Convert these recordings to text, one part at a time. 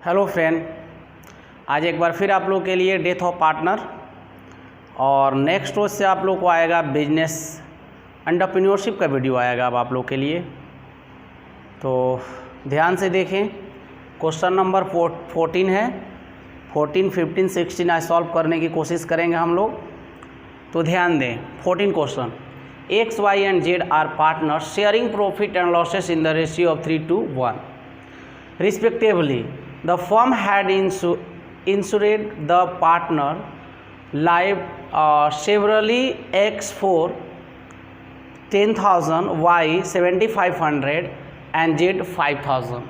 Hello friend, आज एक बार फिर आप लोग के लिए डेथ ऑफ पार्टनर और नेक्स्ट रोज से आप लोग को आएगा बिजनेस एंटरप्रेन्योरशिप का वीडियो आएगा अब आप लोग के लिए। तो ध्यान से देखें, क्वेश्चन नंबर 14 है। 14, 15, 16 आज सॉल्व करने की कोशिश करेंगे हम लोग। तो ध्यान दें, 14 question, X, Y and Z are partners sharing profit and losses in the ratio of 3:1 respectively. The firm had insured the partner life severally X for 10,000, Y 7,500 and Z 5,000.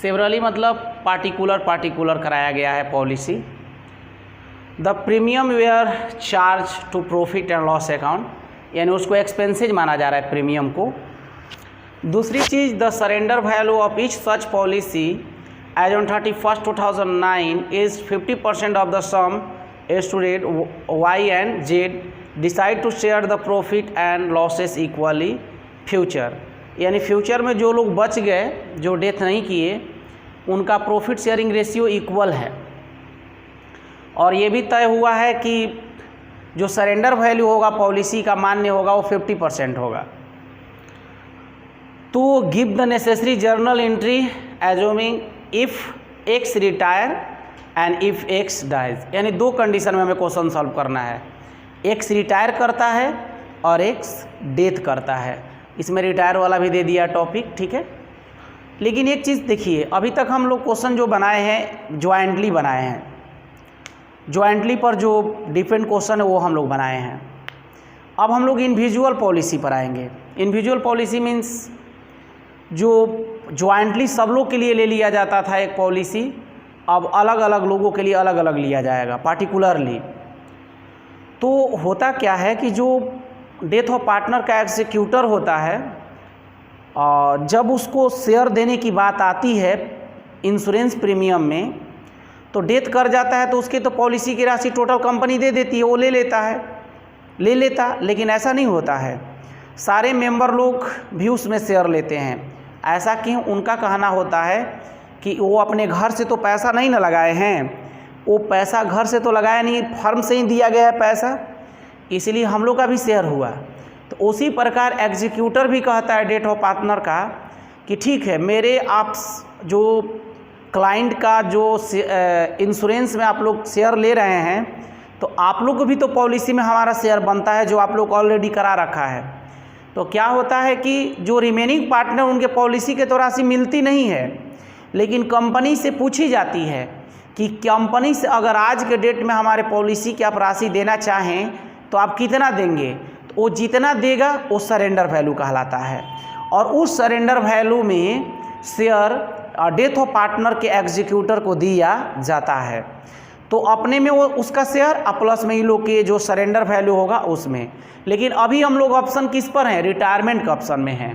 Severally मतलब पार्टिकुलर कराया गया है policy. The premium were charge to profit and loss account, यानी उसको expenses माना जा रहा है प्रीमियम को। दूसरी चीज़, the surrender value of each such policy as on 31st 2009 is 50% of the sum assured Y and Z decide to share the profit and losses equally future, यानी फ्यूचर में जो लोग बच गए, जो डेथ नहीं किए, उनका प्रॉफिट शेयरिंग रेशियो इक्वल है। और ये भी तय हुआ है कि जो सरेंडर वैल्यू होगा पॉलिसी का मान्य होगा वो 50% होगा। तो give the necessary journal entry assuming if X retire and if X dies, यानी दो कंडीशन में हमें क्वेश्चन सॉल्व करना है। X रिटायर करता है और X डेथ करता है। इसमें रिटायर वाला भी दे दिया टॉपिक, ठीक है। लेकिन एक चीज़ देखिए, अभी तक हम लोग क्वेश्चन जो बनाए हैं ज्वाइंटली बनाए हैं, ज्वाइंटली पर जो डिफरेंट क्वेश्चन है वो हम लोग बनाए हैं। अब हम लोग इंडिविजुअल पॉलिसी पर आएंगे। इंडिविजुअल पॉलिसी मीन्स जो ज्वाइंटली सब लोग के लिए ले लिया जाता था एक पॉलिसी, अब अलग अलग लोगों के लिए अलग अलग लिया जाएगा पार्टिकुलरली। तो होता क्या है कि जो डेथ ऑफ पार्टनर का एग्जीक्यूटर होता है, जब उसको शेयर देने की बात आती है इंश्योरेंस प्रीमियम में, तो डेथ कर जाता है तो उसकी तो पॉलिसी की राशि टोटल कंपनी दे देती है, वो ले लेता। लेकिन ऐसा नहीं होता है, सारे मेंबर लोग भी उसमें शेयर लेते हैं। ऐसा क्यों? उनका कहना होता है कि वो अपने घर से तो पैसा नहीं ना लगाए हैं, वो पैसा घर से तो लगाया नहीं, फर्म से ही दिया गया है पैसा, इसलिए हम लोग का भी शेयर हुआ। तो उसी प्रकार एग्जीक्यूटर भी कहता है डेथ ऑफ पार्टनर का कि ठीक है, मेरे आप जो क्लाइंट का जो इंश्योरेंस में आप लोग शेयर ले रहे हैं, तो आप लोग को भी तो पॉलिसी में हमारा शेयर बनता है जो आप लोग ऑलरेडी करा रखा है। तो क्या होता है कि जो रिमेनिंग पार्टनर, उनके पॉलिसी के तो राशि मिलती नहीं है, लेकिन कंपनी से पूछी जाती है कि कंपनी से अगर आज के डेट में हमारे पॉलिसी की आप राशि देना चाहें तो आप कितना देंगे, तो वो जितना देगा वो सरेंडर वैल्यू कहलाता है। और उस सरेंडर वैल्यू में शेयर डेथ ऑफ पार्टनर के एग्जीक्यूटर को दिया जाता है। तो अपने में वो उसका शेयर प्लस में इन लोग के जो सरेंडर वैल्यू होगा उसमें। लेकिन अभी हम लोग ऑप्शन किस पर हैं? रिटायरमेंट के ऑप्शन में हैं,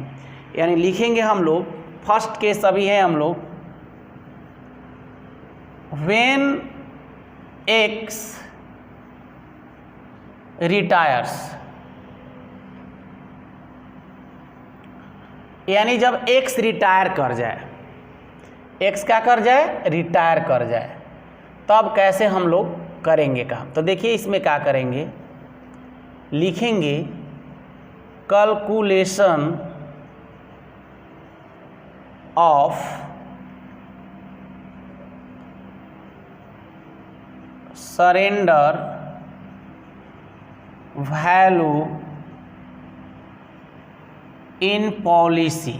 यानी लिखेंगे हम लोग फर्स्ट केस अभी है हम लोग, व्हेन X रिटायर्स, यानी जब X रिटायर कर जाए, X क्या कर जाए? रिटायर कर जाए, तब कैसे हम लोग करेंगे काम। तो देखिए इसमें क्या करेंगे, लिखेंगे calculation of surrender value in policy.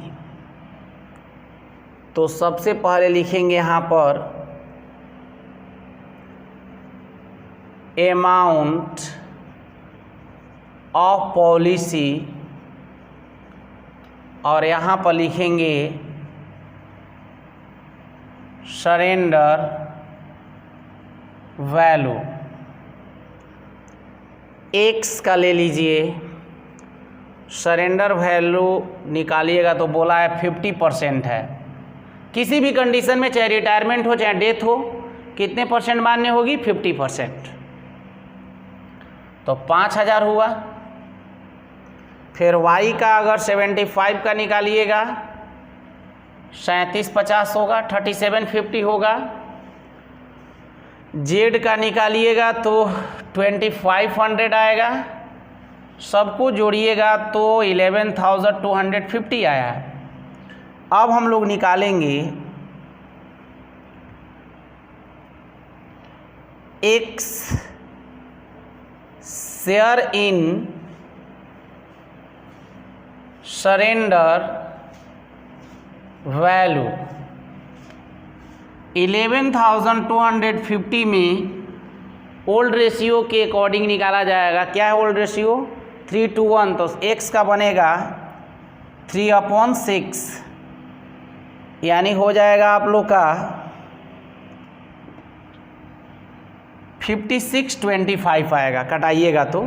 तो सबसे पहले लिखेंगे यहाँ पर अमाउंट ऑफ पॉलिसी, और यहाँ पर लिखेंगे सरेंडर वैल्यू। X का ले लीजिए, सरेंडर वैल्यू निकालिएगा तो बोला है 50% है। किसी भी कंडीशन में, चाहे रिटायरमेंट हो चाहे डेथ हो, कितने परसेंट मान्य होगी? 50%। तो 5,000 हुआ। फिर y का अगर 75 का निकालिएगा 3750 होगा, 3750 होगा, जेड का निकालिएगा तो 2500 आएगा, सबको जोड़िएगा तो 11,250 आया। अब हम लोग निकालेंगे X share in surrender value. 11,250 में ओल्ड रेशियो के अकॉर्डिंग निकाला जाएगा। क्या है ओल्ड रेशियो? 3:1, तो x का बनेगा 3/6, यानी हो जाएगा आप लोग का 5625 आएगा। कटाइएगा तो,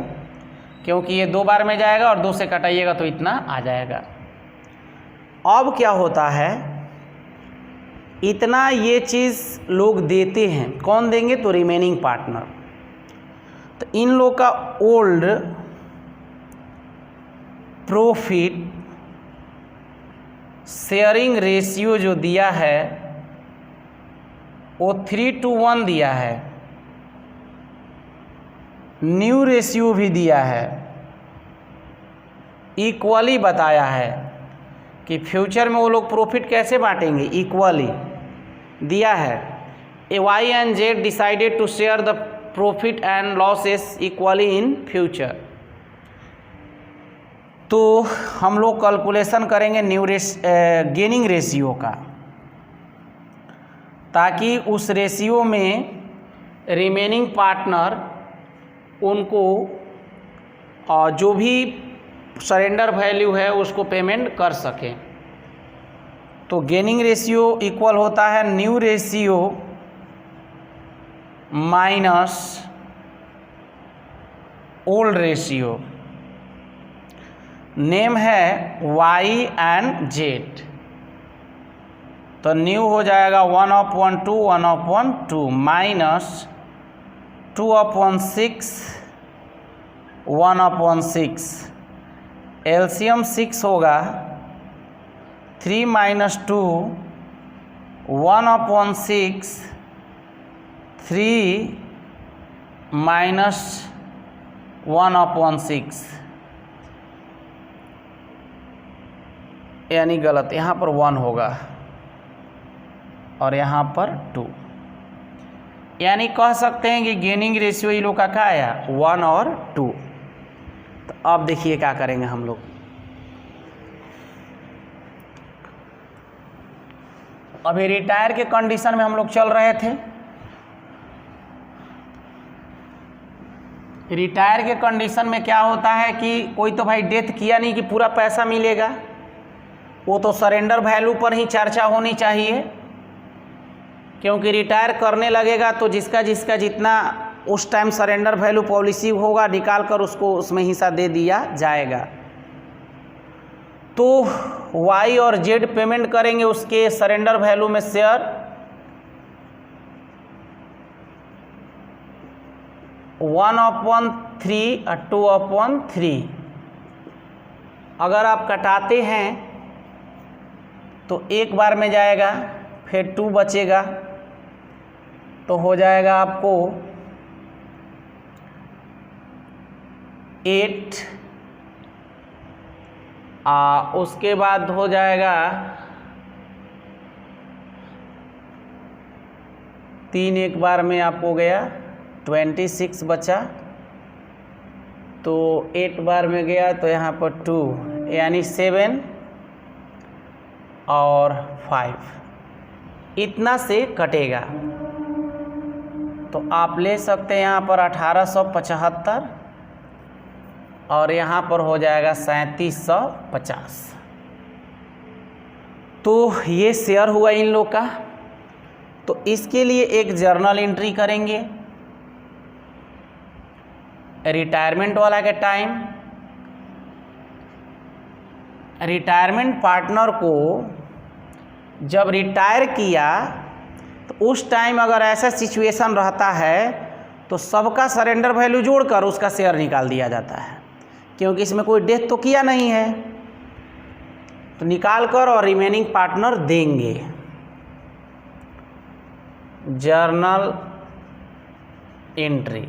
क्योंकि ये 2 बार में जाएगा और 2 से कटाइएगा तो इतना आ जाएगा। अब क्या होता है, इतना ये चीज़ लोग देते हैं, कौन देंगे? तो रिमेनिंग पार्टनर। तो इन लोग का ओल्ड प्रॉफिट शेयरिंग रेशियो जो दिया है वो 3:1 दिया है, न्यू रेशियो भी दिया है, इक्वली बताया है कि फ्यूचर में वो लोग प्रॉफिट कैसे बांटेंगे, इक्वली दिया है। A Y and Z decided to share the profit and losses equally in future. तो हम लोग कैलकुलेशन करेंगे गेनिंग रेशियो का, ताकि उस रेशियो में रिमेनिंग पार्टनर उनको जो भी सरेंडर वैल्यू है उसको पेमेंट कर सकें। तो गेनिंग रेशियो इक्वल होता है new ratio minus old ratio. Name है y एंड z, तो न्यू हो जाएगा 1/2 1/2 माइनस 2/6 1/6। एलसीएम 6 होगा, 3 - 2 1/6, 3 - 1/6, यानी गलत, यहाँ पर 1 होगा और यहाँ पर 2, यानी कह सकते हैं कि गेनिंग रेशियो ये लोग का क्या आया 1 और 2। तो अब देखिए क्या करेंगे हम लोग। अभी रिटायर के कंडीशन में हम लोग चल रहे थे। रिटायर के कंडीशन में क्या होता है कि कोई तो भाई डेथ किया नहीं कि पूरा पैसा मिलेगा, वो तो सरेंडर वैल्यू पर ही चर्चा होनी चाहिए, क्योंकि रिटायर करने लगेगा तो जिसका जिसका जितना उस टाइम सरेंडर वैल्यू पॉलिसी होगा निकाल कर उसको उसमें हिस्सा दे दिया जाएगा। तो y और z पेमेंट करेंगे उसके सरेंडर वैल्यू में शेयर, 1/3 और 2/3। अगर आप कटाते हैं तो एक बार में जाएगा, फिर 2 बचेगा, तो हो जाएगा आपको 8, उसके बाद हो जाएगा 3, एक बार में आपको गया 26 बचा, तो 8 बार में गया तो यहाँ पर 2, यानी 7 और 5 इतना से कटेगा। तो आप ले सकते हैं यहाँ पर 1875 और यहाँ पर हो जाएगा 3750। तो ये शेयर हुआ इन लोग का। तो इसके लिए एक जर्नल एंट्री करेंगे रिटायरमेंट वाला के टाइम। रिटायरमेंट पार्टनर को जब रिटायर किया तो उस टाइम अगर ऐसा सिचुएशन रहता है तो सबका सरेंडर वैल्यू जोड़कर उसका शेयर निकाल दिया जाता है, क्योंकि इसमें कोई डेथ तो किया नहीं है, तो निकाल कर और रिमेनिंग पार्टनर देंगे। Journal entry.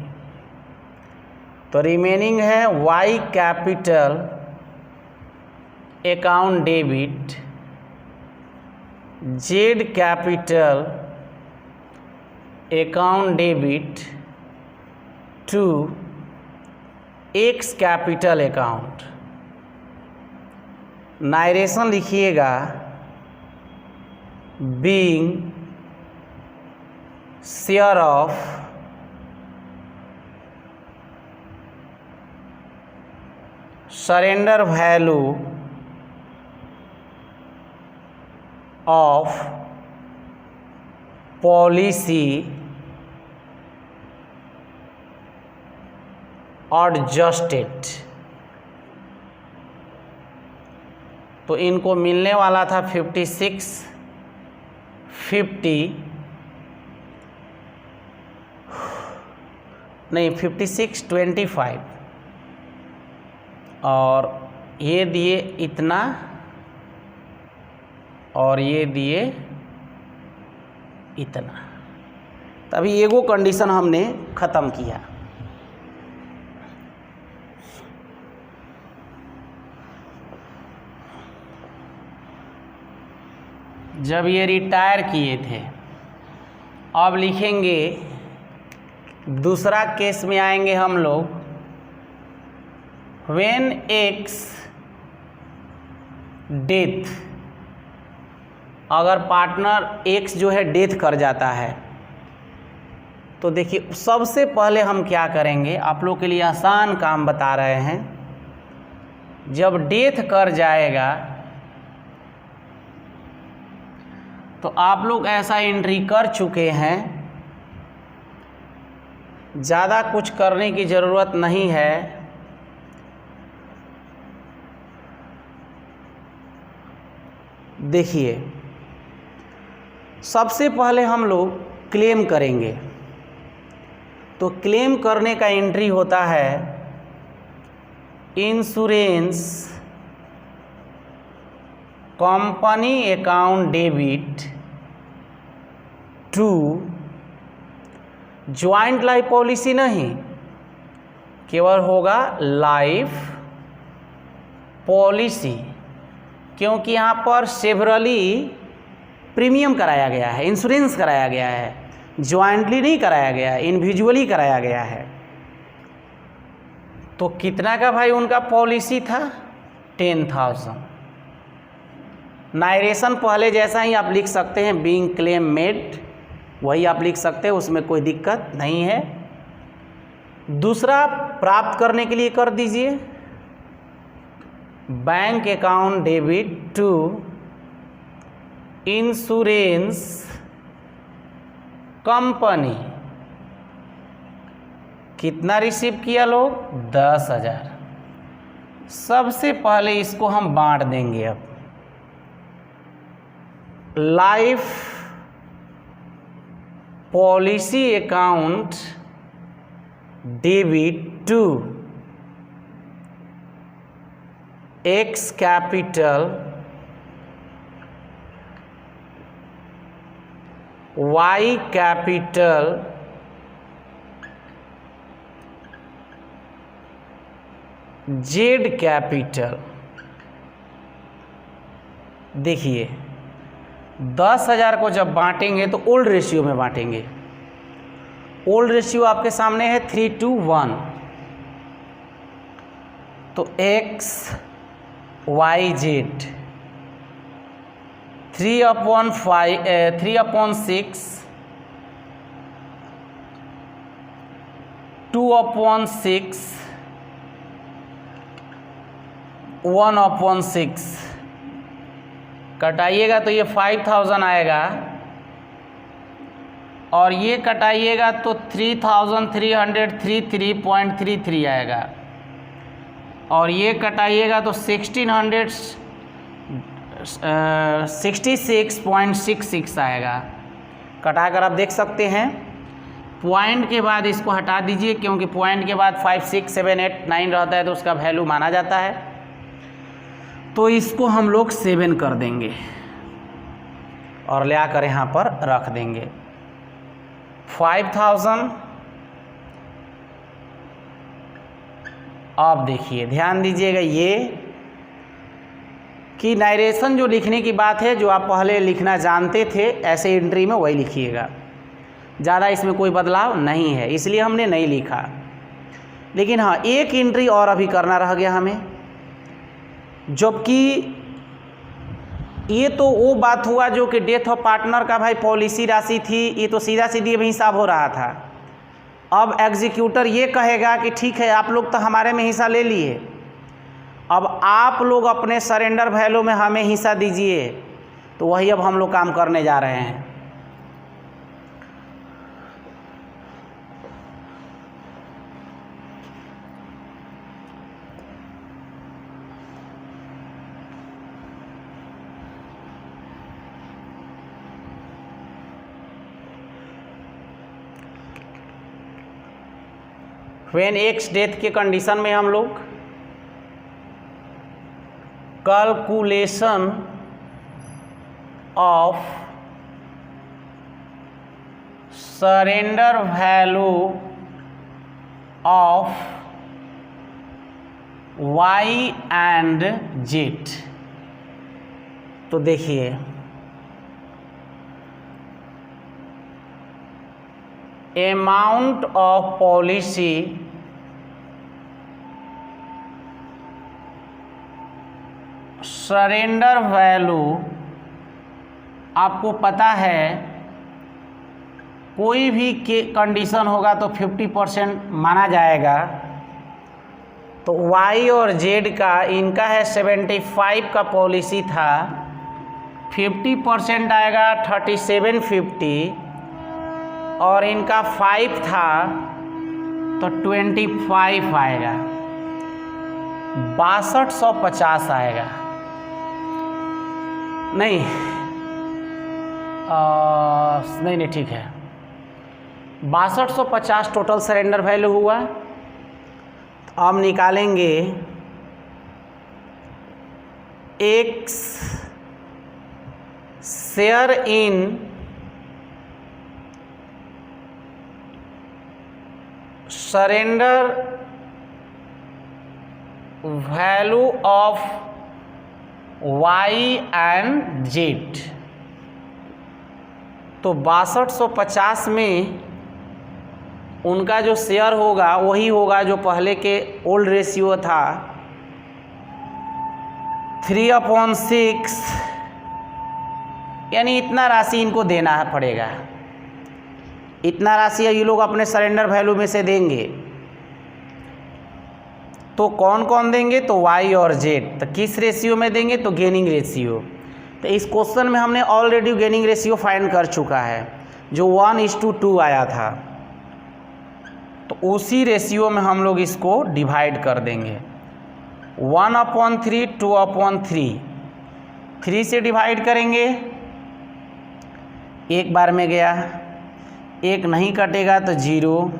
तो रिमेनिंग है Y capital account debit, Z capital account debit to X capital account. Narration लिखिएगा being share of surrender value of policy adjusted. तो इनको मिलने वाला था 5625 और ये दिए इतना और ये दिए इतना। तभी एगो कंडीशन हमने ख़त्म किया। जब ये रिटायर किए थे, अब लिखेंगे दूसरा केस में आएंगे हम लोग। व्हेन एक्स डेथ, अगर पार्टनर एक्स जो है डेथ कर जाता है, तो देखिए सबसे पहले हम क्या करेंगे, आप लोग के लिए आसान काम बता रहे हैं। जब डेथ कर जाएगा तो आप लोग ऐसा एंट्री कर चुके हैं, ज़्यादा कुछ करने की ज़रूरत नहीं है। देखिए सबसे पहले हम लोग क्लेम करेंगे, तो क्लेम करने का एंट्री होता है insurance company account debit to joint life policy, नहीं केवल होगा लाइफ पॉलिसी, क्योंकि यहाँ पर सेवरली प्रीमियम कराया गया है, इंश्योरेंस कराया गया है, ज्वाइंटली नहीं कराया गया है, इंडिविजुअली कराया गया है। तो कितना का भाई उनका पॉलिसी था? 10,000। नायरेशन पहले जैसा ही आप लिख सकते हैं, बीइंग क्लेम मेड, वही आप लिख सकते हैं, उसमें कोई दिक्कत नहीं है। दूसरा प्राप्त करने के लिए कर दीजिए bank account debit to insurance company. कितना रिसीव किया लोग? 10,000। सबसे पहले इसको हम बांट देंगे। अब life policy account debit to X capital Y capital Z capital. देखिए 10,000 को जब बांटेंगे तो ओल्ड रेशियो में बांटेंगे। ओल्ड रेशियो आपके सामने है 3:1। तो एक्स वाई जेड 3/6 2/6 1/6 कटाइएगा तो ये 5,000 आएगा, और ये कटाइएगा तो 3,333.33 आएगा, और ये कटाइएगा तो 1,666.66 आएगा। कटाकर आप देख सकते हैं। पॉइंट के बाद इसको हटा दीजिए, क्योंकि पॉइंट के बाद 5, 6, 7, 8, 9 रहता है तो उसका वैल्यू माना जाता है। तो इसको हम लोग 7 कर देंगे और ले आकर यहाँ पर रख देंगे। 5,000 अब देखिए ध्यान दीजिएगा ये कि नारेशन जो लिखने की बात है, जो आप पहले लिखना जानते थे ऐसे एंट्री में वही लिखिएगा, ज़्यादा इसमें कोई बदलाव नहीं है, इसलिए हमने नहीं लिखा। लेकिन हाँ, एक एंट्री और अभी करना रह गया हमें, जबकि ये तो वो बात हुआ जो कि डेथ ऑफ पार्टनर का भाई पॉलिसी राशि थी, ये तो सीधा सीधी अभी हिसाब हो रहा था। अब एग्जीक्यूटर ये कहेगा कि ठीक है आप लोग तो हमारे में हिस्सा ले लिए, अब आप लोग अपने सरेंडर वैल्यू में हमें हिस्सा दीजिए, तो वही अब हम लोग काम करने जा रहे हैं। व्हेन एक्स डेथ के कंडीशन में हम लोग calculation of surrender value of Y and Z, तो देखिए amount of policy surrender value, आपको पता है कोई भी के कंडीशन होगा तो 50% माना जाएगा। तो वाई और जेड का इनका है 75 का पॉलिसी था, 50% आएगा 3750, और इनका 5 था तो 25 आएगा, 6250 आएगा। नहीं नहीं ठीक है, 6250 टोटल सरेंडर वैल्यू हुआ। तो हम निकालेंगे X share in surrender value of Y and Z. तो 6250 में उनका जो शेयर होगा वही होगा जो पहले के ओल्ड रेशियो था, 3/6, यानी इतना राशि इनको देना पड़ेगा, इतना राशि ये लोग अपने सरेंडर वैल्यू में से देंगे। तो कौन कौन देंगे, तो वाई और जेड। तो किस रेशियो में देंगे, तो गेनिंग रेशियो। तो इस क्वेश्चन में हमने ऑलरेडी गेनिंग रेशियो फाइंड कर चुका है जो 1:2 आया था, तो उसी रेशियो में हम लोग इसको डिवाइड कर देंगे। 1/3, 2/3, 3 से डिवाइड करेंगे, एक बार में गया, एक नहीं कटेगा तो 0,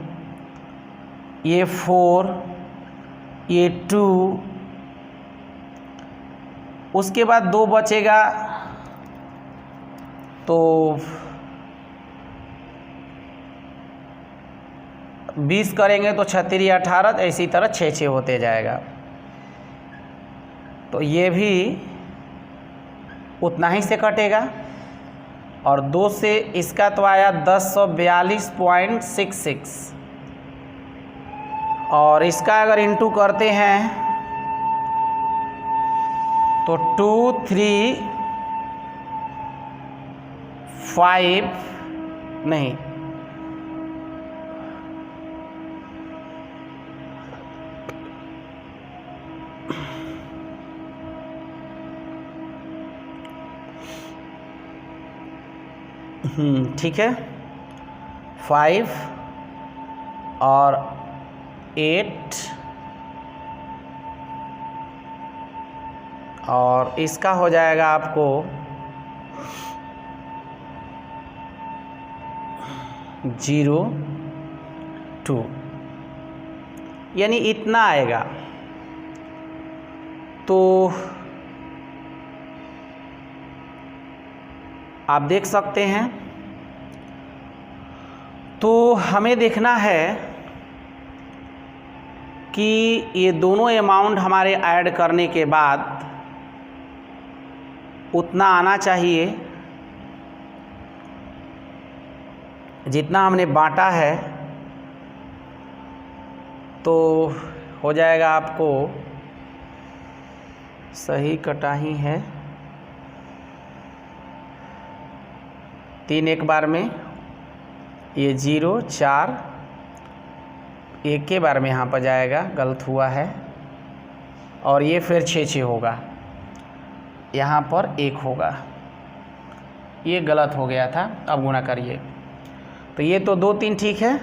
ये 4, ये 2, उसके बाद 2 बचेगा तो 20 करेंगे तो 36 18, इसी तरह 6 होते जाएगा। तो ये भी उतना ही से कटेगा, और 2 से इसका तो आया 1042.66, और इसका अगर इंटू करते हैं तो 2, 3, 5 नहीं, ठीक है, 5 और 8, और इसका हो जाएगा आपको 0.2, यानी इतना आएगा। तो आप देख सकते हैं, तो हमें देखना है कि ये दोनों अमाउंट हमारे ऐड करने के बाद उतना आना चाहिए जितना हमने बांटा है, तो हो जाएगा आपको सही कटा ही है 3 एक बार में, ये 0 4 एक के बार में यहाँ पर जाएगा, गलत हुआ है, और ये फिर 6 6 होगा, यहाँ पर 1 होगा, ये गलत हो गया था। अब गुणा करिए तो ये तो 2 3 ठीक है,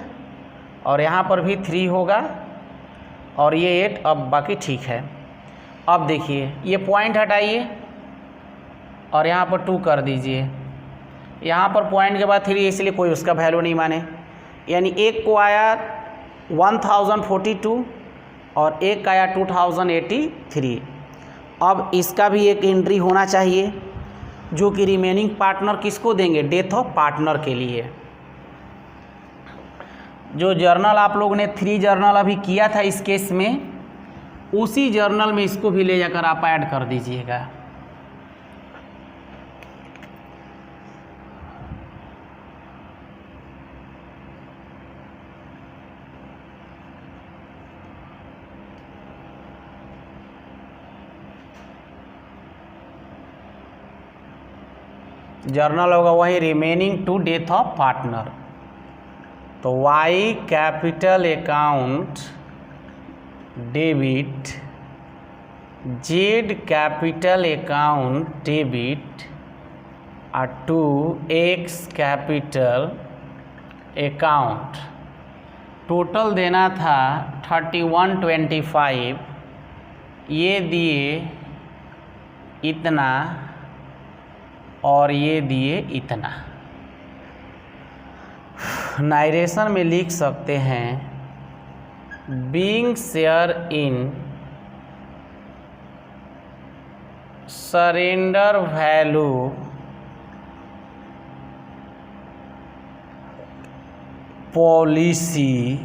और यहाँ पर भी 3 होगा, और ये 8, अब बाकी ठीक है। अब देखिए ये पॉइंट हटाइए और यहाँ पर 2 कर दीजिए, यहाँ पर पॉइंट के बाद 3, इसलिए कोई उसका वैल्यू नहीं माने, यानी एक को आया 1042 और एक का आया 2083। अब इसका भी एक एंट्री होना चाहिए जो कि रिमेनिंग पार्टनर किसको देंगे, डेथ ऑफ पार्टनर के लिए। जो जर्नल आप लोगों ने 3 जर्नल अभी किया था इस केस में, उसी जर्नल में इसको भी ले जाकर आप ऐड कर दीजिएगा। जर्नल होगा वही remaining to death of partner. तो Y capital account debit, Z capital account debit और to X capital account. Total देना था 3125, ये दिए इतना और ये दिए इतना। नायरेशन में लिख सकते हैं being share in surrender value policy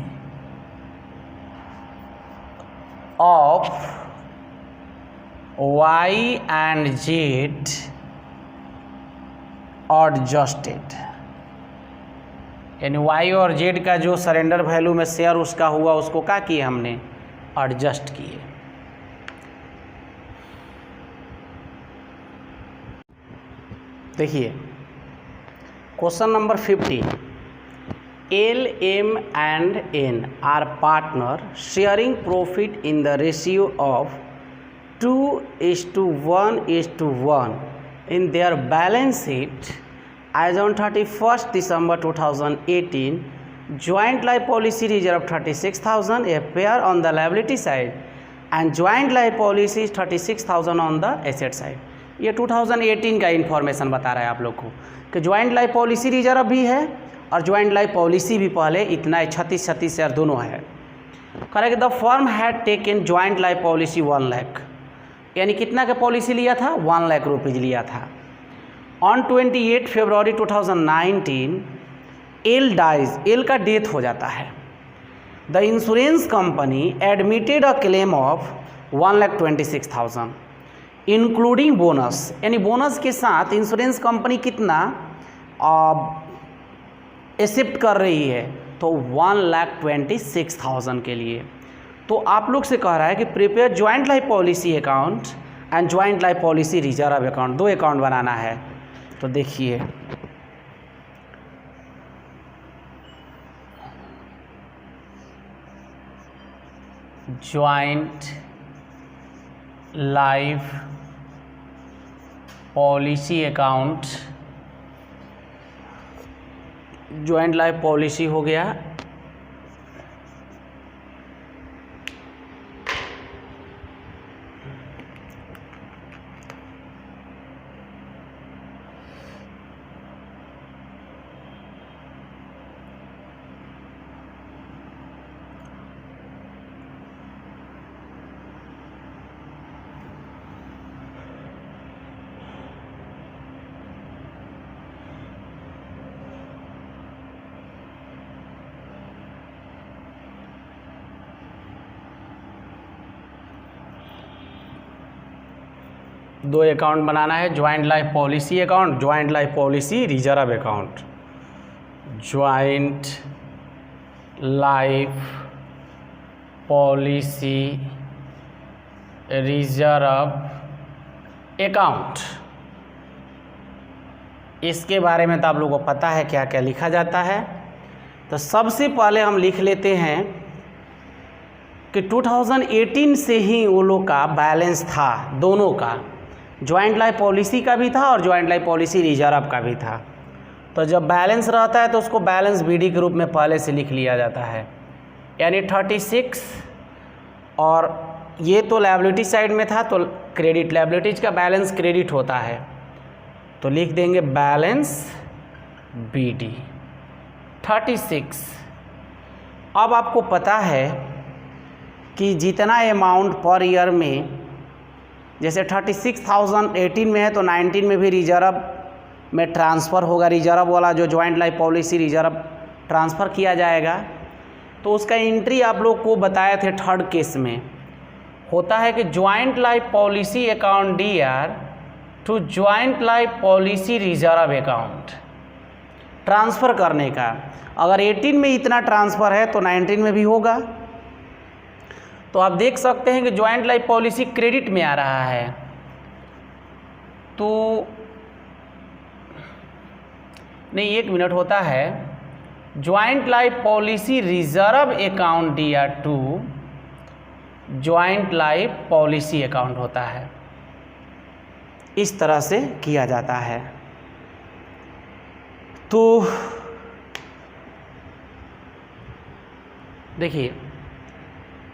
of Y and Z adjusted, यानी वाई और जेड का जो सरेंडर वैल्यू में शेयर उसका हुआ, उसको क्या किए हमने, एडजस्ट किए। देखिए question number 15, L M and N are partner sharing profit in the ratio of 2:1:1 in their balance sheet as on 31st December 2018. Joint life policy reserve 36,000 a pair on the liability side and joint life policy 36,000 on the asset side. ये 2018 का information बता रहा है आप लोग को कि joint life policy reserve भी है और ज्वाइंट लाइफ पॉलिसी भी पहले इतना 36 शेयर दोनों है। Correct, the firm had taken joint life policy 1 lakh, यानी कितना का पॉलिसी लिया था, 1 लाख रुपीज़ लिया था। On 28 February 2019 L dies, L का डेथ हो जाता है। The insurance company admitted a claim of 1,26,000 including bonus, यानी बोनस के साथ इंश्योरेंस कंपनी कितना एक्सेप्ट कर रही है, तो 1,26,000 के लिए। तो आप लोग से कह रहा है कि prepare joint life policy account and joint life policy reserve account, 2 account बनाना है। तो देखिए joint life policy account, joint life policy हो गया, दो अकाउंट बनाना है, joint life policy account, joint life policy reserve account. Joint life policy reserve account, इसके बारे में तो आप लोगों को पता है क्या क्या लिखा जाता है। तो सबसे पहले हम लिख लेते हैं कि 2018 से ही वो लोग का बैलेंस था, दोनों का, ज्वाइंट लाइफ पॉलिसी का भी था और ज्वाइंट लाइफ पॉलिसी रिजर्व का भी था। तो जब बैलेंस रहता है तो उसको बैलेंस बीडी के रूप में पहले से लिख लिया जाता है, यानी 36। और ये तो लायबिलिटी साइड में था, तो क्रेडिट, लायबिलिटीज का बैलेंस क्रेडिट होता है, तो लिख देंगे बैलेंस बीडी 36। अब आपको पता है कि जितना अमाउंट पर ईयर में, जैसे 36,018 में है तो 19 में भी रिजर्व में ट्रांसफ़र होगा, रिजर्व वाला जो joint life policy reserve transfer किया जाएगा। तो उसका एंट्री आप लोग को बताए थे थर्ड केस में, होता है कि joint life policy account DR to joint life policy reserve account transfer करने का। अगर 18 में इतना ट्रांसफ़र है तो 19 में भी होगा। तो आप देख सकते हैं कि ज्वाइंट लाइफ पॉलिसी क्रेडिट में आ रहा है, तो नहीं, 1 मिनट, होता है joint life policy reserve account DR to joint life policy account होता है। इस तरह से किया जाता है। तो देखिए,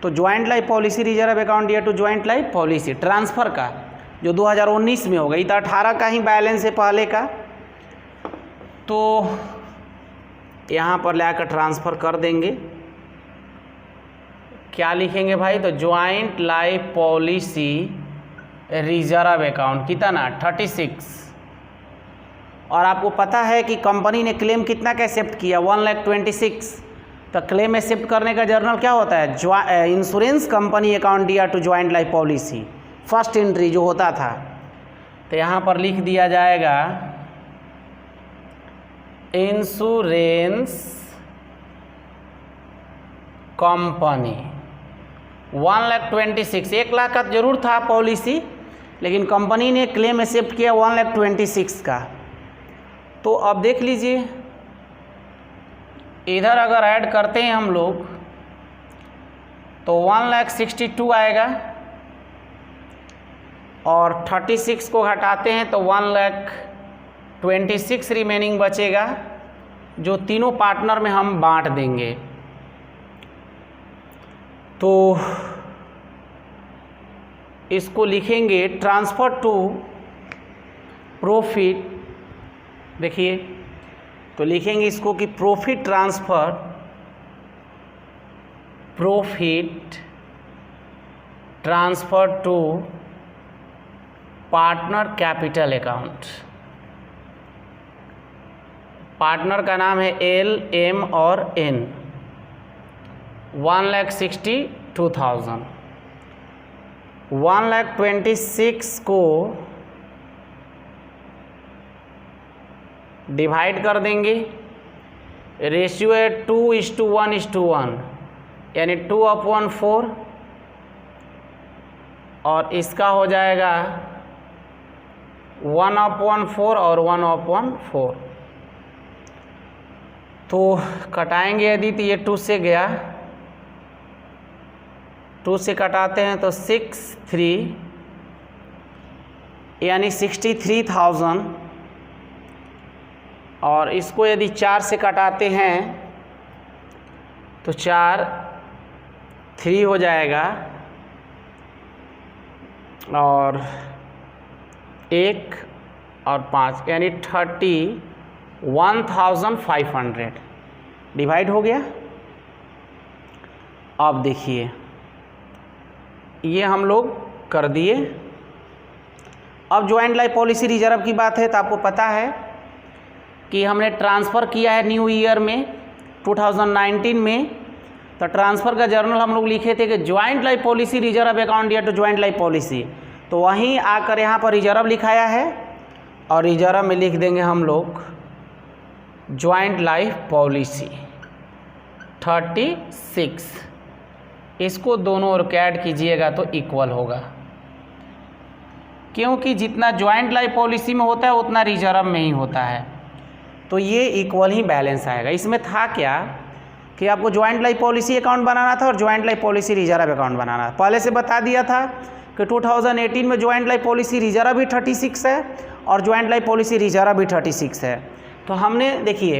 तो joint life policy reserve account DR to joint life policy transfer का जो 2019 में हो गई, तो 18 का ही बैलेंस है पहले का, तो यहाँ पर लाकर ट्रांसफ़र कर देंगे। क्या लिखेंगे भाई? तो joint life policy reserve account कितना 36। और आपको पता है कि कंपनी ने क्लेम कितना का एक्सेप्ट किया, 1,26,000। तो क्लेम एक्सेप्ट करने का जर्नल क्या होता है? Insurance company account DR to joint life policy, first entry जो होता था। तो यहाँ पर लिख दिया जाएगा इंश्योरेंस कंपनी 1,26,000, 1 लाख का जरूर था पॉलिसी, लेकिन कंपनी ने क्लेम एक्सेप्ट किया 1,26,000 का। तो अब देख लीजिए, इधर अगर ऐड करते हैं हम लोग तो 1,62,000 आएगा, और 36 को घटाते हैं तो 1,26,000 रिमेनिंग बचेगा, जो तीनों पार्टनर में हम बांट देंगे। तो इसको लिखेंगे ट्रांसफ़र टू प्रॉफिट। देखिए, तो लिखेंगे इसको कि profit transfer to partner capital account. Partner का नाम है एल, एम और एन। 1,62,000, 1,26,000 को डिवाइड कर देंगे। रेशियो है 2:1:1, यानी 2/4, और इसका हो जाएगा 1/4 और 1/4। तो कटाएंगे यदि, तो ये 2 से गया, 2 से कटाते हैं तो 6,3, यानी 63,000। और इसको यदि 4 से कटाते हैं तो 4, 3 हो जाएगा, और 1 और 5, यानी 31,500 डिवाइड हो गया। अब देखिए, ये हम लोग कर दिए। अब ज्वाइंट लाइफ पॉलिसी रिजर्व की बात है, तो आपको पता है कि हमने ट्रांसफ़र किया है न्यू ईयर में 2019 में। तो ट्रांसफ़र का जर्नल हम लोग लिखे थे कि joint life policy reserve account या तो ज्वाइंट लाइफ पॉलिसी, तो तो वहीं आकर यहाँ पर रिजर्व लिखाया है और रिजर्व में लिख देंगे हम लोग जॉइंट लाइफ पॉलिसी 36। इसको दोनों ओर के ऐड कीजिएगा तो इक्वल होगा, क्योंकि जितना जॉइंट लाइफ पॉलिसी में होता है उतना रिजर्व में ही होता है, तो ये इक्वल ही बैलेंस आएगा। इसमें था क्या कि आपको जॉइंट लाइफ पॉलिसी अकाउंट बनाना था और joint life policy reserve account बनाना था। पहले से बता दिया था कि 2018 में जॉइंट लाइफ पॉलिसी रिजर्व भी 36 है और जॉइंट लाइफ पॉलिसी रिजर्व भी 36 है। तो हमने देखिए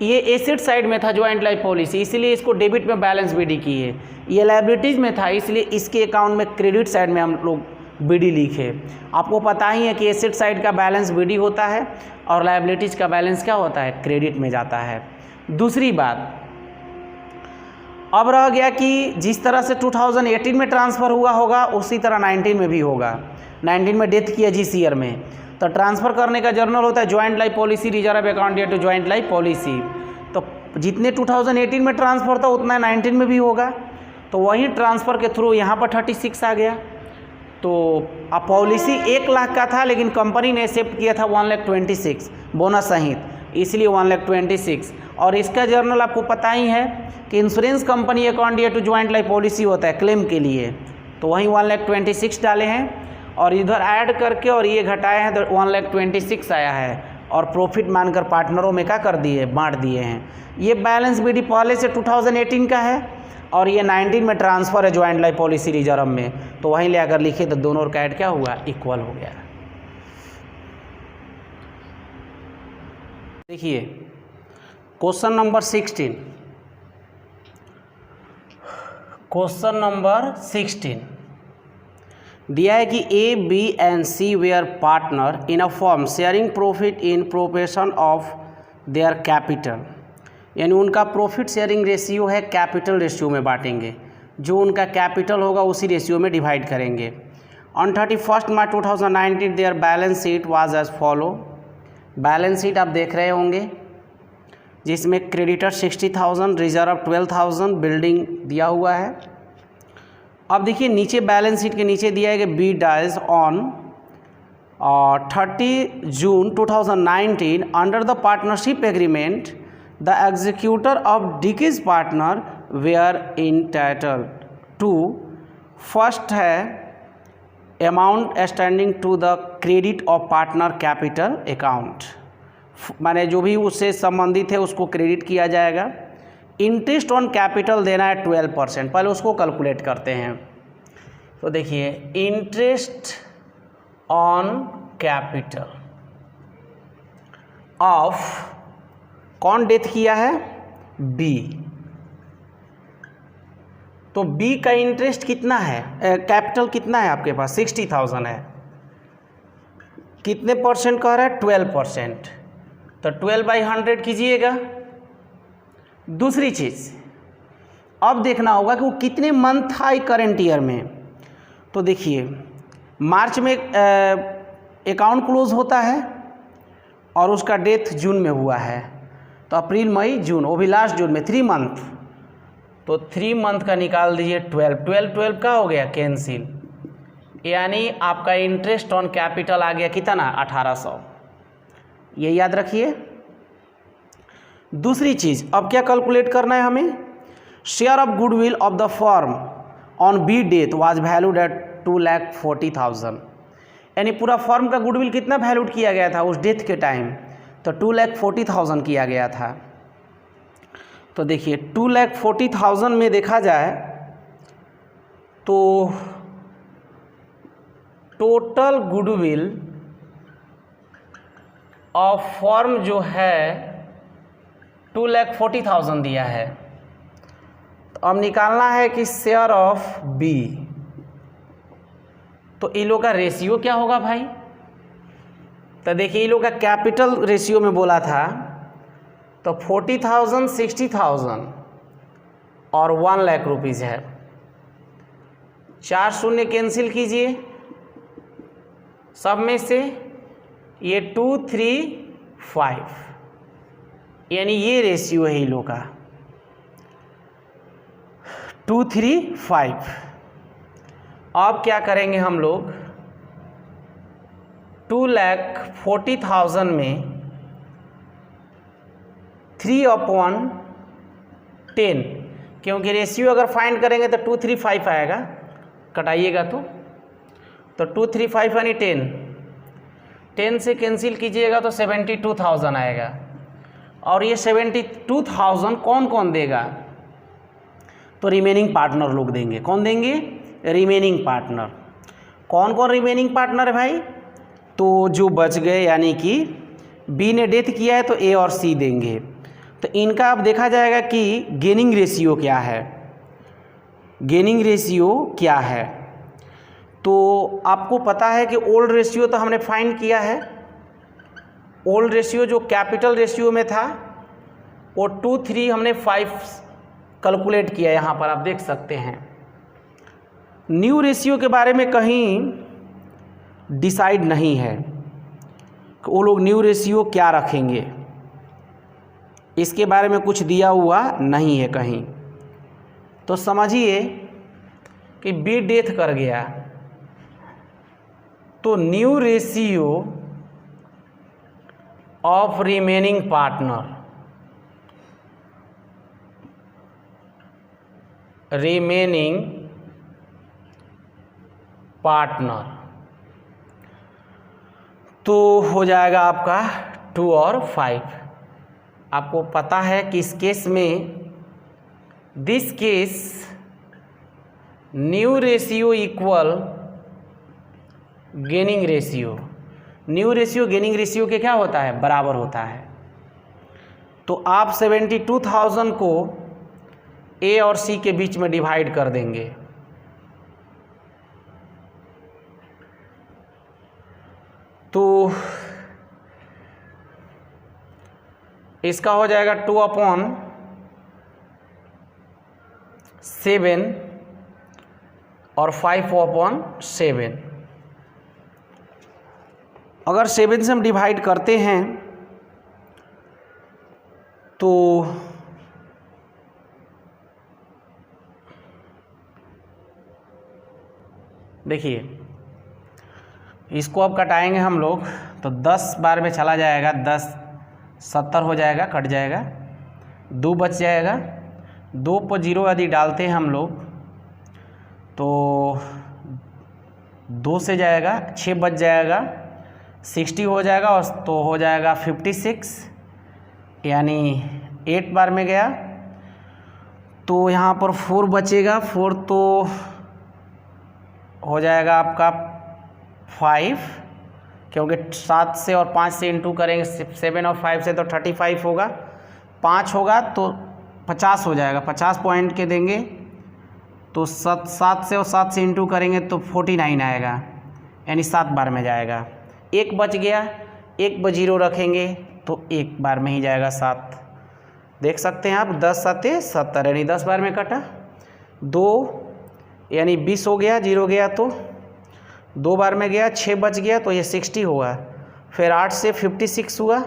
ये एसेट साइड में था जॉइंट लाइफ पॉलिसी, इसलिए इसको डेबिट में बैलेंस बीडी किए। ये लायबिलिटीज़ में था, इसलिए इसके अकाउंट में क्रेडिट साइड में हम लोग बीडी लिखे। आपको पता ही है कि एसेट साइड का बैलेंस बीडी होता है और लायबिलिटीज़ का बैलेंस क्या होता है, क्रेडिट में जाता है। दूसरी बात अब रह गया कि जिस तरह से 2018 में ट्रांसफ़र हुआ होगा उसी तरह 19 में भी होगा। 19 में डेथ किया जिस ईयर में, तो ट्रांसफ़र करने का जर्नल होता है joint life policy reserve account या टू जॉइंट लाइफ पॉलिसी। तो जितने 2018 में ट्रांसफ़र था उतना 19 में भी होगा, तो वही ट्रांसफ़र के थ्रू यहाँ पर 36 आ गया। तो अब पॉलिसी 1 लाख का था लेकिन कंपनी ने एक्सेप्ट किया था 1,26,000 बोनस सहित, इसलिए 1,26,000। और इसका जर्नल आपको पता ही है कि इंश्योरेंस कंपनी अकाउंट या टू जॉइंट लाइफ पॉलिसी होता है क्लेम के लिए, तो वहीं 1,26,000 डाले हैं और इधर ऐड करके और ये घटाए हैं तो 1,26,000 आया है और प्रॉफिट मानकर पार्टनरों में क्या कर दिए, बांट दिए हैं। ये बैलेंस बीडी पहले से 2018 का है और ये 19 में ट्रांसफ़र है जॉइंट लाइफ पॉलिसी रिजर्व में, तो वहीं ले आकर लिखे तो दोनों ओर का ऐड क्या हुआ, इक्वल हो गया। देखिए क्वेश्चन नंबर 16, क्वेश्चन नंबर 16 दिया है कि A B and C were partner in a firm sharing profit in proportion of their capital, यानी उनका प्रॉफिट शेयरिंग रेशियो है कैपिटल रेशियो में बांटेंगे, जो उनका कैपिटल होगा उसी रेशियो में डिवाइड करेंगे। On 31 March 2019 their balance sheet was as follow. Balance sheet आप देख रहे होंगे जिसमें क्रेडिटर 60,000, रिजर्व 12,000, बिल्डिंग दिया हुआ है। अब देखिए नीचे बैलेंस शीट के नीचे दिया है कि B dies on 30 June 2019 under the partnership agreement the executor of डिकीज partner were entitled to, first है amount standing to the credit of partner capital account, माने जो भी उससे संबंधित है उसको क्रेडिट किया जाएगा। इंटरेस्ट ऑन कैपिटल देना है 12%, पहले उसको कैलकुलेट करते हैं। तो देखिए इंटरेस्ट ऑन कैपिटल ऑफ, कौन डेथ किया है, बी, तो बी का इंटरेस्ट कितना है, कैपिटल कितना है आपके पास, 60,000 है। कितने परसेंट कह रहा है, 12%, तो 12/100 कीजिएगा। दूसरी चीज़ अब देखना होगा कि वो कितने मंथ था करेंट ईयर में। तो देखिए मार्च में अकाउंट क्लोज होता है और उसका डेथ जून में हुआ है, तो अप्रैल मई जून, वो भी लास्ट जून में 3 मंथ, तो 3 मंथ का निकाल दीजिए 12 का हो गया कैंसिल, यानी आपका इंटरेस्ट ऑन कैपिटल आ गया कितना, 1800। ये याद रखिए। दूसरी चीज़ अब क्या कैलकुलेट करना है हमें, share of goodwill of the firm on B death was valued at 2,40,000, यानी पूरा फर्म का गुडविल कितना वैल्यूड किया गया था उस डेथ के टाइम, तो 2,40,000 किया गया था। तो देखिए 2,40,000 में देखा जाए तो टोटल गुडविल ऑफ फर्म जो है 2,40,000 दिया है। तो अब निकालना है कि शेयर ऑफ बी, तो इन लोग का रेशियो क्या होगा भाई, तो देखिए इन लोग का कैपिटल रेशियो में बोला था तो 40,000, 60,000 और 1 लाख रुपीज़ है। 4 शून्य कैंसिल कीजिए, सब में से ये 2, 3, 5, यानी ये रेशियो है इन लोग का 2, 3, 5। अब क्या करेंगे हम लोग, 2,40,000 में 3/10, क्योंकि रेशियो अगर फाइंड करेंगे तो 235 आएगा, कटाइएगा तो 235 यानी 10 से कैंसिल कीजिएगा तो 72,000 आएगा। और ये 72,000 कौन कौन देगा? तो रिमेनिंग पार्टनर लोग देंगे। कौन देंगे? Remaining partner. कौन कौन रिमेनिंग पार्टनर है भाई? तो जो बच गए, यानी कि बी ने डेथ किया है तो ए और सी देंगे। तो इनका अब देखा जाएगा कि गेनिंग रेशियो क्या है। गेनिंग रेशियो क्या है? तो आपको पता है कि ओल्ड रेशियो तो हमने फाइंड किया है। ओल्ड रेशियो जो कैपिटल रेशियो में था वो 2:3 हमने 5 कैलकुलेट किया, यहाँ पर आप देख सकते हैं। न्यू रेशियो के बारे में कहीं डिसाइड नहीं है कि वो लोग न्यू रेशियो क्या रखेंगे, इसके बारे में कुछ दिया हुआ नहीं है कहीं। तो समझिए कि बी डेथ कर गया तो new ratio of remaining partner, remaining partner तो हो जाएगा आपका 2 और 5। आपको पता है कि इस केस में, this case new ratio equal gaining ratio. New ratio gaining ratio के क्या होता है? बराबर होता है। तो आप 72,000 को ए और सी के बीच में डिवाइड कर देंगे। तो इसका हो जाएगा 2/7 और 5/7। अगर 7 से हम डिवाइड करते हैं तो देखिए, इसको अब कटाएंगे हम लोग तो 10 बार में चला जाएगा, 10 70 हो जाएगा, कट जाएगा, 2 बच जाएगा। 2 पर 0 यदि डालते हैं हम लोग तो 2 से जाएगा, 6 बच जाएगा, 60 हो जाएगा, और तो हो जाएगा 56, यानी 8 बार में गया। तो यहाँ पर 4 बचेगा, 4 तो हो जाएगा आपका 5, क्योंकि 7 से और 5 से इंटू करेंगे, 7 और 5 से तो 35 होगा, 5 होगा तो 50 हो जाएगा, 50 पॉइंट के देंगे। तो 7 से और 7 से इंटू करेंगे तो 49 आएगा, यानी 7 बार में जाएगा। 1 बच गया, 1 पर 0 रखेंगे तो 1 बार में ही जाएगा 7। देख सकते हैं आप, 10 7 70, यानी 10 बार में कटा। 2 यानी 20 हो गया, 0 गया तो 2 बार में गया, 6 बच गया तो ये 60 होगा। फिर 8 से 56 हुआ।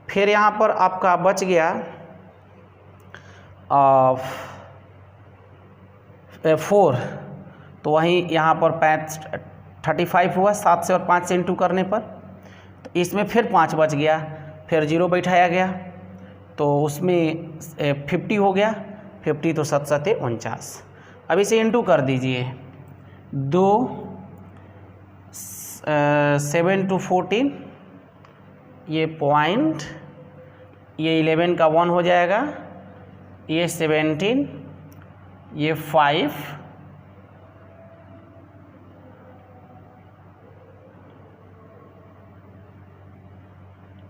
फिर यहाँ पर आपका बच गया 4, तो वहीं यहाँ पर 35 हुआ, 7 से और 5 से इंटू करने पर। तो इसमें फिर 5 बच गया, फिर 0 बैठाया गया तो उसमें 50 हो गया, 50 तो 7 7 49। अब इसे इंटू कर दीजिए, 2 7 to 14, ये पॉइंट, ये 11 का 1 हो जाएगा, ये 17, ये 5,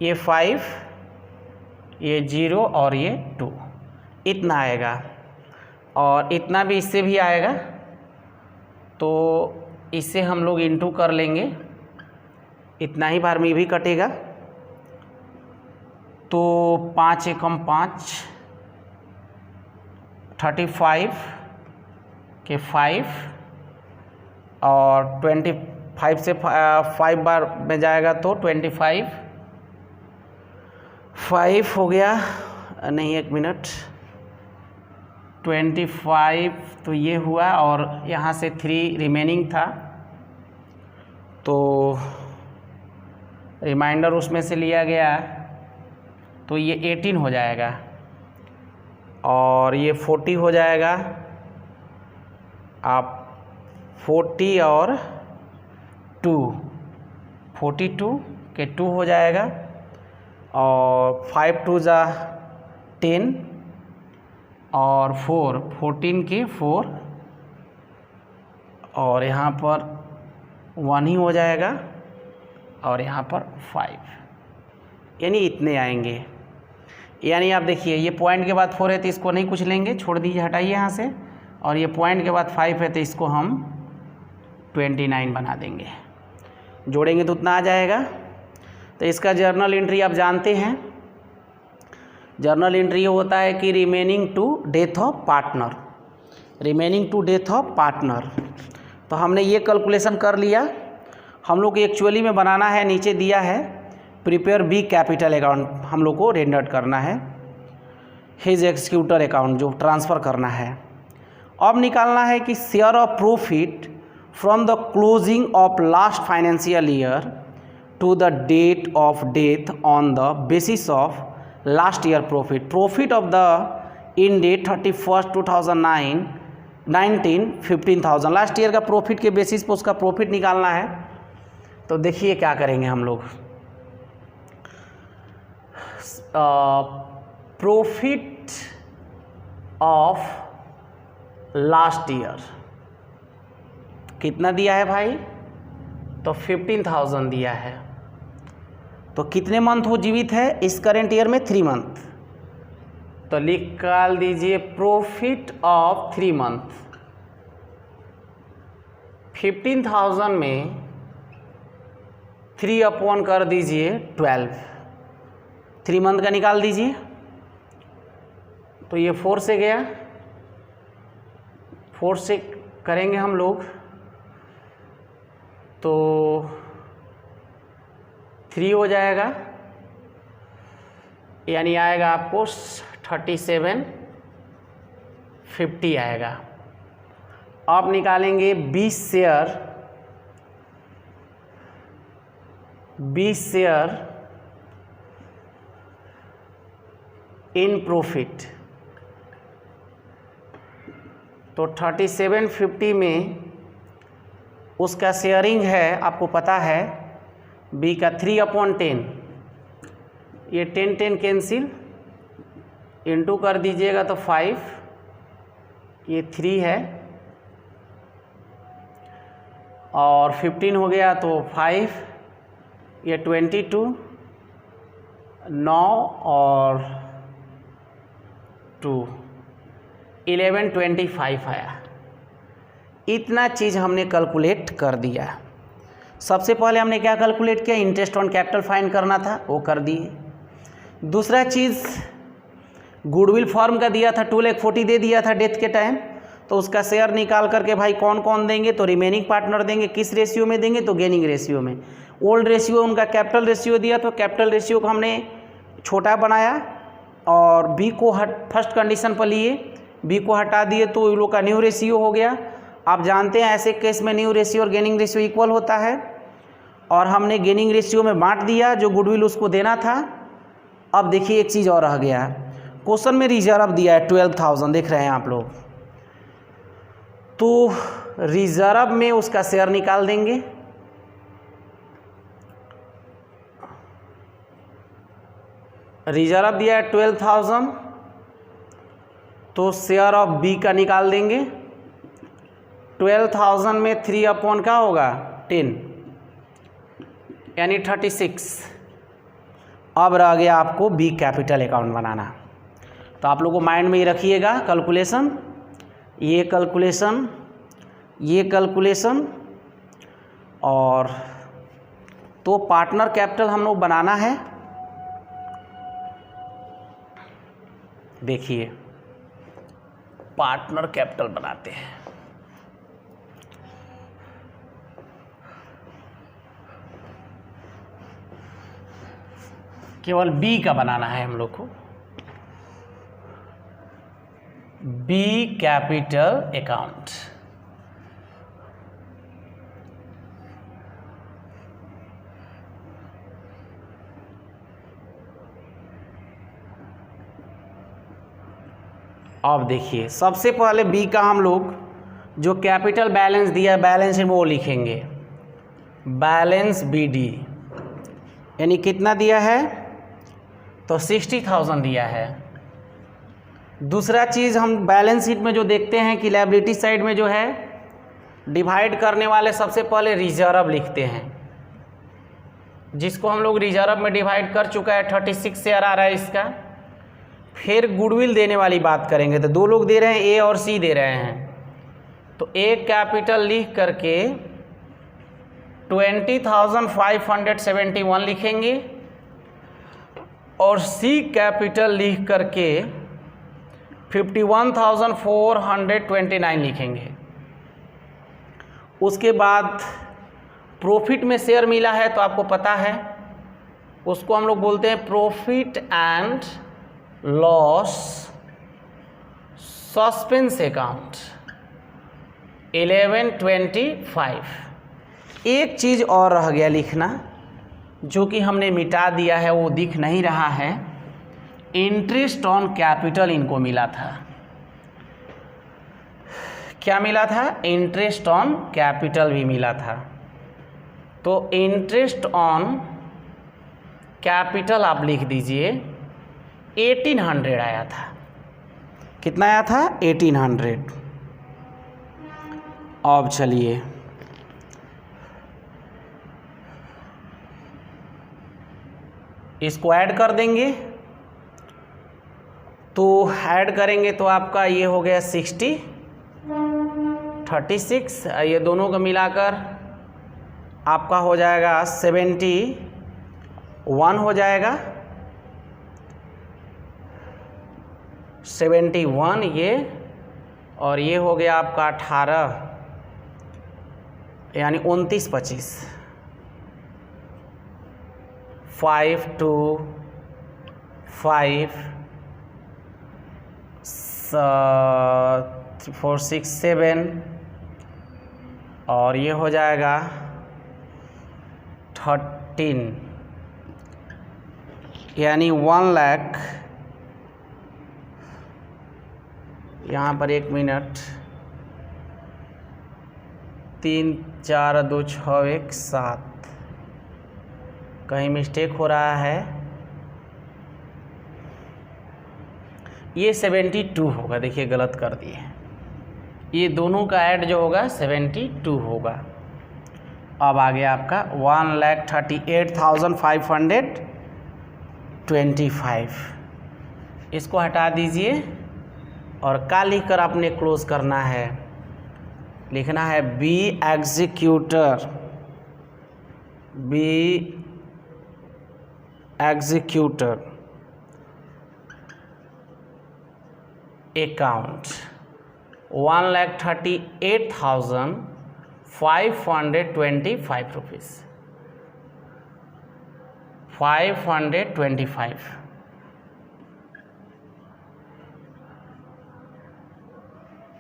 ये 5, ये 0 और ये 2, इतना आएगा। और इतना भी इससे भी आएगा, तो इससे हम लोग इंटू कर लेंगे, इतना ही बार में भी कटेगा। तो 5 एकम 5, 35 के 5 और 25 से 5 बार में जाएगा तो 25, 5 हो गया, नहीं 1 मिनट, 25 तो ये हुआ, और यहाँ से 3 रिमेनिंग था तो रिमाइंडर उसमें से लिया गया तो ये 18 हो जाएगा और ये 40 हो जाएगा। आप 40 और 2 42 के 2 हो जाएगा और 5 2 जा 10 और 4 14 के 4 और यहाँ पर 1 ही हो जाएगा और यहाँ पर 5, यानी इतने आएंगे। यानी आप देखिए ये पॉइंट के बाद 4 है तो इसको नहीं कुछ लेंगे, छोड़ दीजिए, हटाइए यहाँ से। और ये पॉइंट के बाद 5 है तो इसको हम 29 बना देंगे, जोड़ेंगे तो उतना आ जाएगा। तो इसका जर्नल एंट्री आप जानते हैं, जर्नल एंट्री होता है कि remaining to death of partner, remaining to death of partner. तो हमने ये कैलकुलेशन कर लिया। हम लोग एक्चुअली में बनाना है, नीचे दिया है प्रिपेयर बी कैपिटल अकाउंट, हम लोग को रेंडर करना है हिज एक्सिक्यूटर अकाउंट जो ट्रांसफ़र करना है। अब निकालना है कि share of profit from the closing of last financial year to the date of death on the basis of last year profit, profit of the in date 31 2009 19 15,000, last year का profit के basis पर उसका profit निकालना है। तो देखिए क्या करेंगे हम लोग, प्रॉफिट ऑफ लास्ट ईयर कितना दिया है भाई, तो 15,000 दिया है। तो कितने मंथ वो जीवित है इस करेंट ईयर में, 3 मंथ। तो निकाल दीजिए प्रॉफिट ऑफ 3 मंथ। 15,000 में 3 अपॉन कर दीजिए 12, 3 मंथ का निकाल दीजिए। तो ये 4 से गया, 4 से करेंगे हम लोग तो 3 हो जाएगा, यानी आएगा आपको 3750 आएगा। आप निकालेंगे 20 शेयर इन प्रॉफिट। तो 3750 में उसका शेयरिंग है, आपको पता है बी का 3/10, ये 10 कैंसिल, इंटू कर दीजिएगा तो 5, ये 3 है और 15 हो गया तो 5, ये 22, 9 और 2 1125 आया। इतना चीज़ हमने कैलकुलेट कर दिया। सबसे पहले हमने क्या कैलकुलेट किया, इंटरेस्ट ऑन कैपिटल फाइंड करना था, वो कर दिए। दूसरा चीज़ गुडविल फॉर्म का दिया था, 2,40,000 दे दिया था डेथ के टाइम, तो उसका शेयर निकाल करके भाई कौन कौन देंगे, तो रिमेनिंग पार्टनर देंगे। किस रेशियो में देंगे, तो गेनिंग रेशियो में। ओल्ड रेशियो उनका कैपिटल रेशियो दिया, तो कैपिटल रेशियो को हमने छोटा बनाया और बी को फर्स्ट कंडीशन पर लिए, बी को हटा दिए तो इन लोग का न्यू रेशियो हो गया। आप जानते हैं ऐसे केस में न्यू रेशियो और गेनिंग रेशियो इक्वल होता है, और हमने गेनिंग रेशियो में बांट दिया जो गुडविल उसको देना था। अब देखिए एक चीज़ और रह गया, क्वेश्चन में रिजर्व दिया है 12,000, देख रहे हैं आप लोग, तो रिजर्व में उसका शेयर निकाल देंगे। रिजर्व दिया है 12,000, तो शेयर ऑफ बी का निकाल देंगे। 12,000 में 3 का होगा 10, यानी 36। अब रह गया आपको बी कैपिटल अकाउंट बनाना। तो आप लोगों को माइंड में ही रखिएगा कैलकुलेशन, ये कैलकुलेशन, ये कैलकुलेशन, और तो पार्टनर कैपिटल हम लोग बनाना है। देखिए पार्टनर कैपिटल बनाते हैं। केवल बी का बनाना है हम लोग को, बी कैपिटल अकाउंट। अब देखिए सबसे पहले बी का हम लोग जो कैपिटल बैलेंस दिया है बैलेंस में वो लिखेंगे, बैलेंस बी डी, यानी कितना दिया है तो 60,000 दिया है। दूसरा चीज़ हम बैलेंस शीट में जो देखते हैं कि लायबिलिटी साइड में जो है डिवाइड करने वाले सबसे पहले रिजर्व लिखते हैं, जिसको हम लोग रिजर्व में डिवाइड कर चुका है, 36 शेयर आ रहा है इसका। फिर गुडविल देने वाली बात करेंगे तो दो लोग दे रहे हैं, ए और सी दे रहे हैं, तो ए कैपिटल लिख करके 20,571 लिखेंगे और सी कैपिटल लिख करके 51,429 लिखेंगे। उसके बाद प्रॉफिट में शेयर मिला है तो आपको पता है उसको हम लोग बोलते हैं profit and loss suspense account 1125। एक चीज़ और रह गया लिखना जो कि हमने मिटा दिया है, वो दिख नहीं रहा है, इंटरेस्ट ऑन कैपिटल इनको मिला था। क्या मिला था? इंटरेस्ट ऑन कैपिटल भी मिला था। तो इंटरेस्ट ऑन कैपिटल आप लिख दीजिए 1800 आया था। कितना आया था? 1800। अब चलिए इसको ऐड कर देंगे, तो ऐड करेंगे तो आपका ये हो गया 60, 36, ये दोनों को मिलाकर आपका हो जाएगा 71 हो जाएगा, 71 ये, और ये हो गया आपका 18 यानी 29, 25, 5 2 5 4 6 7 और ये हो जाएगा 13 यानी 1 लाख। यहाँ पर 1 मिनट, 3 4 2 6 1 7, कहीं मिस्टेक हो रहा है, ये 72 होगा। देखिए गलत कर दिए, ये दोनों का ऐड जो होगा 72 होगा। अब आ गया आपका 1,38,525। इसको हटा दीजिए और का लिख कर आपने क्लोज करना है, लिखना है B executor, B executor account 1,38,525 rupees, 525।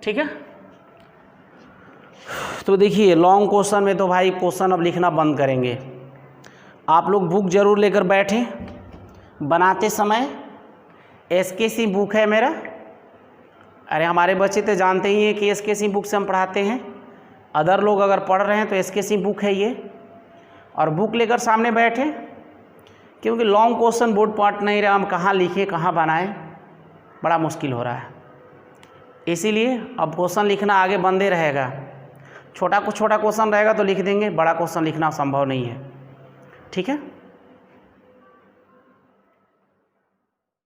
ठीक है। तो देखिए लॉन्ग क्वेश्चन में तो भाई क्वेश्चन अब लिखना बंद करेंगे। आप लोग बुक ज़रूर लेकर बैठें। बनाते समय एसकेसी बुक है मेरा। अरे हमारे बच्चे तो जानते ही हैं कि एसकेसी बुक से हम पढ़ाते हैं। अदर लोग अगर पढ़ रहे हैं तो एसकेसी बुक है ये, और बुक लेकर सामने बैठे, क्योंकि लॉन्ग क्वेश्चन बोर्ड पार्ट नहीं रहा, हम कहाँ लिखें कहाँ बनाएं, बड़ा मुश्किल हो रहा है। इसीलिए अब क्वेश्चन लिखना आगे बंदे रहेगा। छोटा क्वेश्चन रहेगा तो लिख देंगे, बड़ा क्वेश्चन लिखना संभव नहीं है। ठीक है।